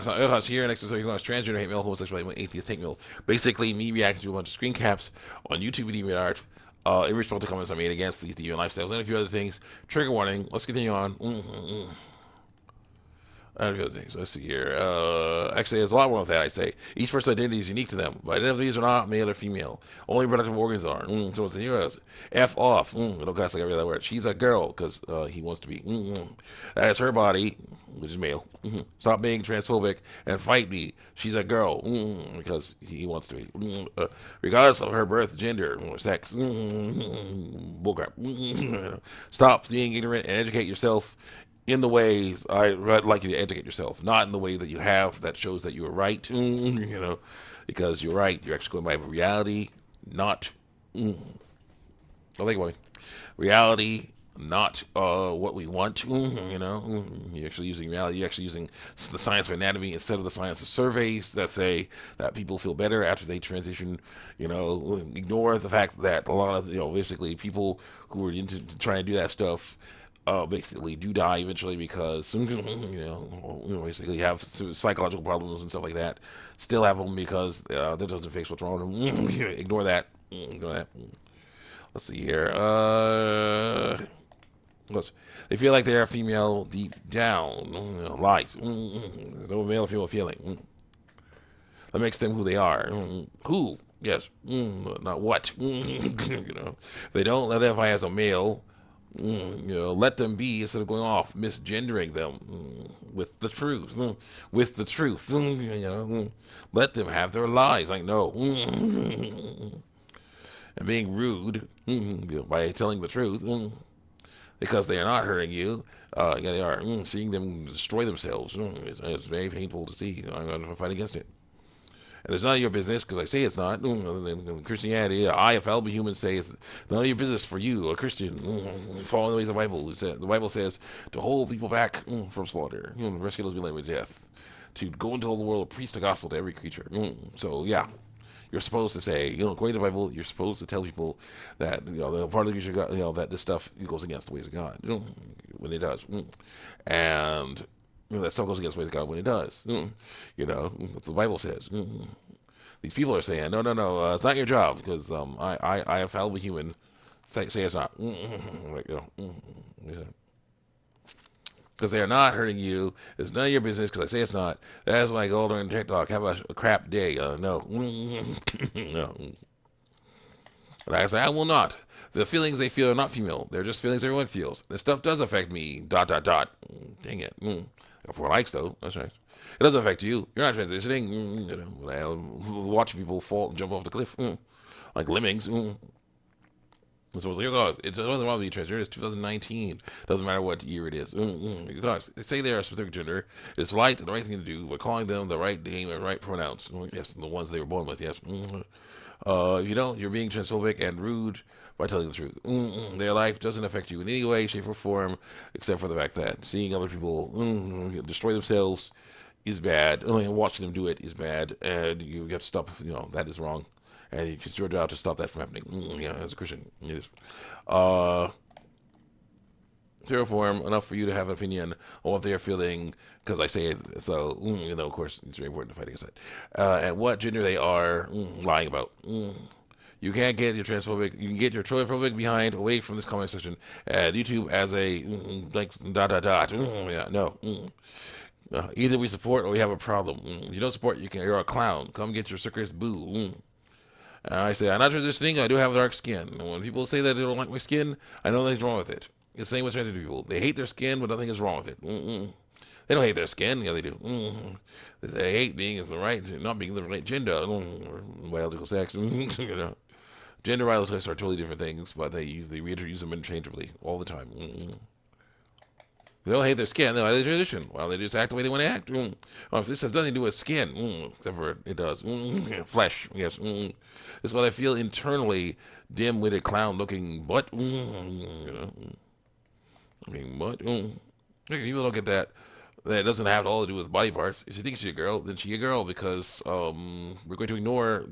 Alex here. Next episode, transgender hate mail, homosexual hate, atheist hate mail. Basically, me reacting to a bunch of screen caps on YouTube and DeviantArt in response to comments I made against these deviant lifestyles and a few other things. Trigger warning. Let's continue on. And a few other things. Let's see here. Actually, there's a lot more with that, I say. Each person's identity is unique to them. But identities are not male or female. Only reproductive organs are. So it's the US. F off. Don't guys like every other word. She's a girl because he wants to be. That is her body, which is male. Stop being transphobic and fight me. She's a girl because he wants to be. Regardless of her birth, gender, or sex. Bullcrap. Stop being ignorant and educate yourself in the ways I'd like you to educate yourself, not in the way that you have that shows that you're right, because you're right. You're actually going by reality, not. Don't think about it. Reality, not what we want. You're actually using reality. You're actually using the science of anatomy instead of the science of surveys that say that people feel better after they transition. Ignore the fact that a lot of basically people who are into trying to do that stuff. Basically do die eventually because basically have psychological problems and stuff like that. Still have them because that doesn't fix what's wrong with them. Ignore that. Let's see here. They feel like they are female deep down. Lies. There's no male or female feeling. That makes them who they are. Who? Yes. Not what. They don't identify as a male. Let them be instead of going off misgendering them with the truth. With the truth, let them have their lies. I know, and being rude by telling the truth because they are not hurting you. They are seeing them destroy themselves. It's very painful to see. I'm going to fight against it. And it's none of your business, because I say it's not. In Christianity, I, a fallible human, say it's none of your business for you, a Christian. Follow the ways of the Bible. The Bible says to hold people back from slaughter, rescue those beloved with death, to go into all the world, preach the gospel to every creature. So, yeah. You're supposed to say, according to the Bible, you're supposed to tell people that, the part of the creature, that this stuff goes against the ways of God, when it does. And that stuff goes against the ways of God when it does. What the Bible says. These people are saying, no, it's not your job, because I a fallible human, say it's not. Because they are not hurting you. It's none of your business, because I say it's not. That's why I go during TikTok. Have a crap day. No. No. And I say, I will not. The feelings they feel are not female. They're just feelings everyone feels. This stuff does affect me. ... Dang it. For likes, though. That's right. It doesn't affect you. You're not transitioning. Watch people fall and jump off the cliff. Like lemmings. So it's like, it's nothing wrong with being transgender. It's 2019. Doesn't matter what year it is. Because they say they are a specific gender. It's right, the right thing to do, but calling them the right name and right pronouns. Yes, the ones they were born with, yes. If you don't, you're being transphobic and rude by telling the truth. Their life doesn't affect you in any way, shape, or form, except for the fact that seeing other people destroy themselves is bad. Watching them do it is bad, and you have to stop. That is wrong, and it's your job to stop that from happening. As a Christian, it is. Zero form enough for you to have an opinion on what they are feeling, because I say it. So, of course, it's very important to fight against it. And what gender they are lying about. You can't get your transphobic. You can get your transphobic behind away from this comment section at YouTube as a no. Either we support or we have a problem. You don't support, you're a clown. Come get your circus boo. I say, I'm not transitioning. I do have dark skin. And when people say that they don't like my skin, I know nothing's wrong with it. It's the same with transgender people. They hate their skin, but nothing is wrong with it. They don't hate their skin. Yeah, they do. They hate being not being the right gender, biological sex. Gender biological are totally different things, but they reintroduce them interchangeably all the time. They don't hate their skin. They hate their transition. Well, they just act the way they want to act. This has nothing to do with skin, except for it does. Flesh, yes. This is what I feel internally. Dim-witted clown-looking butt. Butt. People don't get that. That doesn't have all to do with body parts. If she thinks she's a girl, then she's a girl, because we're going to ignore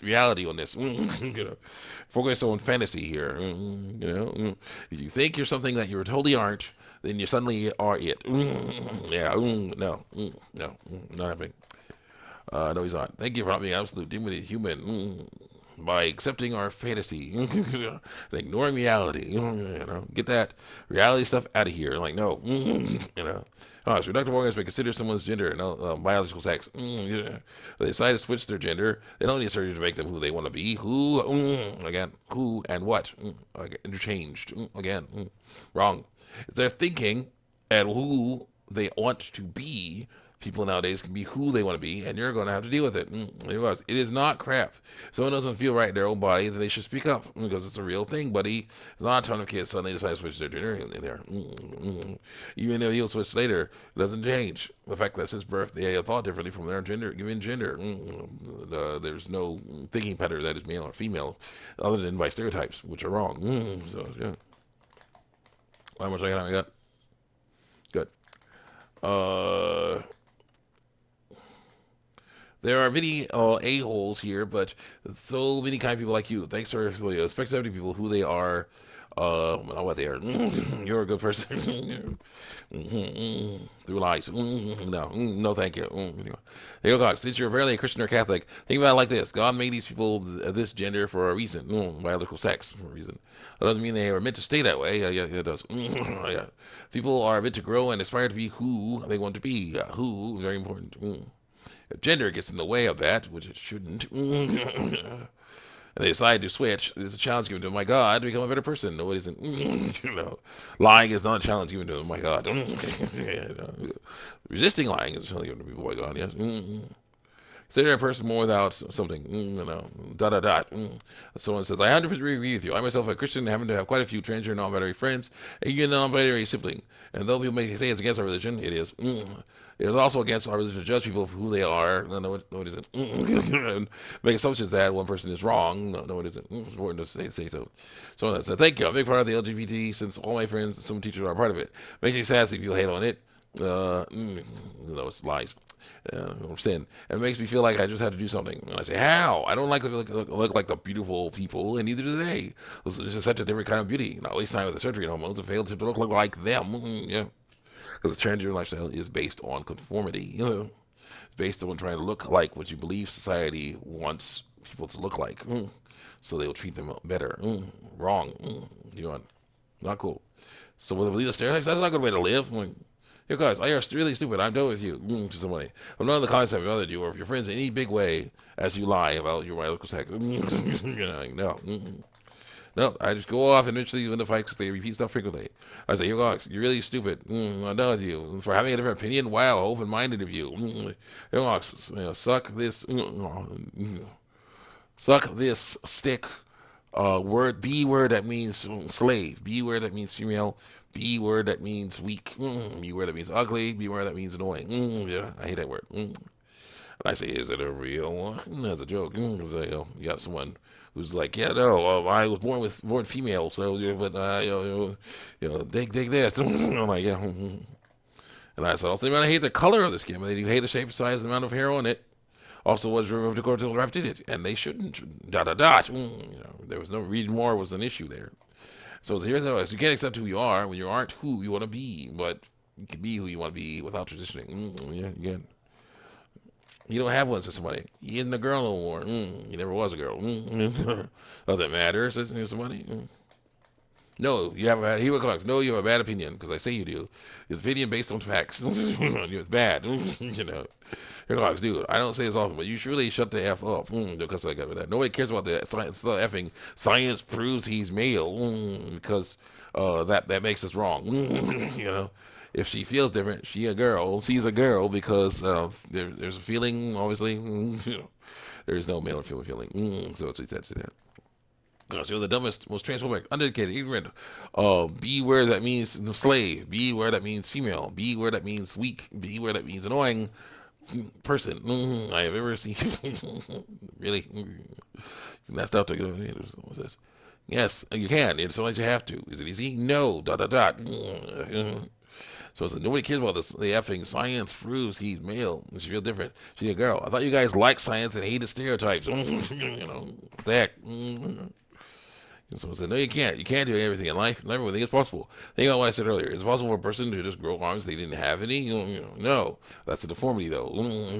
reality on this. Focus on fantasy here. If you think you're something that you totally aren't, then you suddenly are it. Yeah, no, not happening. No, he's not. Thank you for not being absolute dignity human. By accepting our fantasy and ignoring reality. Get that reality stuff out of here. Like, no. So reproductive organs may consider someone's gender, biological sex. Yeah. They decide to switch their gender. They don't need surgery to make them who they want to be. Who, again, who and what? Interchanged. Again, wrong. If they're thinking at who they want to be, people nowadays can be who they want to be, and you're going to have to deal with it. It is not crap. If someone doesn't feel right in their own body, then they should speak up, because it's a real thing, buddy. There's not a ton of kids suddenly decide to switch their gender. Even if he'll switch later, it doesn't change the fact that since birth they have thought differently from their given gender. There's no thinking pattern that is male or female, other than by stereotypes, which are wrong. So, yeah. How much I got? Good. There are many a-holes here, but so many kind people like you. Thanks for respecting people who they are, not what they are. You're a good person. Through lies. No, thank you. Anyway. Hey, God, since you're rarely a Christian or Catholic, think about it like this. God made these people this gender for a reason. Biological sex for a reason. That doesn't mean they were meant to stay that way. Yeah, it does. Yeah. People are meant to grow and aspire to be who they want to be. Who, very important. If gender gets in the way of that, which it shouldn't, and they decide to switch, there's a challenge given to them, my God, to become a better person. No, it isn't. Lying is not a challenge given to them, my God. Resisting lying is a challenge given to people, my God, yes. Consider a person more without something, Someone says, I 100% agree with you. I myself, a Christian, happen to have quite a few transgender non-binary friends, and a non-binary sibling. And though people may say it's against our religion, it is. It is also against our religion to judge people for who they are. No, it isn't. Make assumptions that one person is wrong. No, it isn't. It's important to say so. So that's Thank you. I'm a big part of the LGBT since all my friends and some teachers are a part of it. Makes me sad to see people hate on it. It's lies. Sin. And it makes me feel like I just have to do something. And I say, how? I don't like to look like the beautiful people, and neither do they. This is just such a different kind of beauty. Not waste time with the surgery and hormones and fail to look like them. Yeah. Because the transgender lifestyle is based on conformity. It's based on trying to look like what you believe society wants people to look like. So they will treat them better. Wrong. Not cool. So when they believe the stereotypes, that's not a good way to live. Hey guys, I are really stupid. I'm done with you. To somebody. I'm not in the concept of bothered you or if your friends in any big way as you lie about your biological sex. No. No, I just go off and eventually win the fight because they repeat stuff frequently. I say, you're really stupid. I'm done with you. For having a different opinion, wow, open-minded of you. Suck this. Suck this stick. Word, B word that means slave. B word that means female. B word that means weak. B word that means ugly. B word that means annoying. Yeah, I hate that word. And I say, is it a real one? As a joke. Because you got someone who's like, yeah, no, I was born female, so but dig this. I'm like, yeah. And I said, also, I hate the color of the skin, but they do hate the shape, size, and the amount of hair on it. Also, was removed according to the rep did it, and they shouldn't. There was no reason more was an issue there. So here's how you can't accept who you are when you aren't who you want to be, but you can be who you want to be without transitioning. Again. You don't have one to somebody. You isn't a girl no more. You never was a girl. Doesn't matter. Says somebody. No, you have he collects. No, you have a bad opinion because I say you do. It's opinion based on facts. It's bad. Here collects, dude. I don't say this often, but you should really shut the f up because I got that. Nobody cares about the science. The effing science proves he's male because that makes us wrong. If she feels different, she's a girl because there's a feeling, obviously. There's no male or female feeling. So that's it. So you're the dumbest, most transphobic, uneducated, ignorant. B word that means slave. B word that means female. B word that means weak. B word that means annoying person I have ever seen. Really? Messed up to go. What's this? Yes, you can. It's sometimes you have to. Is it easy? No. ... So it's like, nobody cares about this. The effing science proves he's male. She's real different. She's a girl. I thought you guys liked science and hated stereotypes. Heck. And someone said, no, you can't. You can't do everything in life. Not everything is possible. Think about what I said earlier. It's possible for a person to just grow arms they didn't have any. No. That's a deformity, though.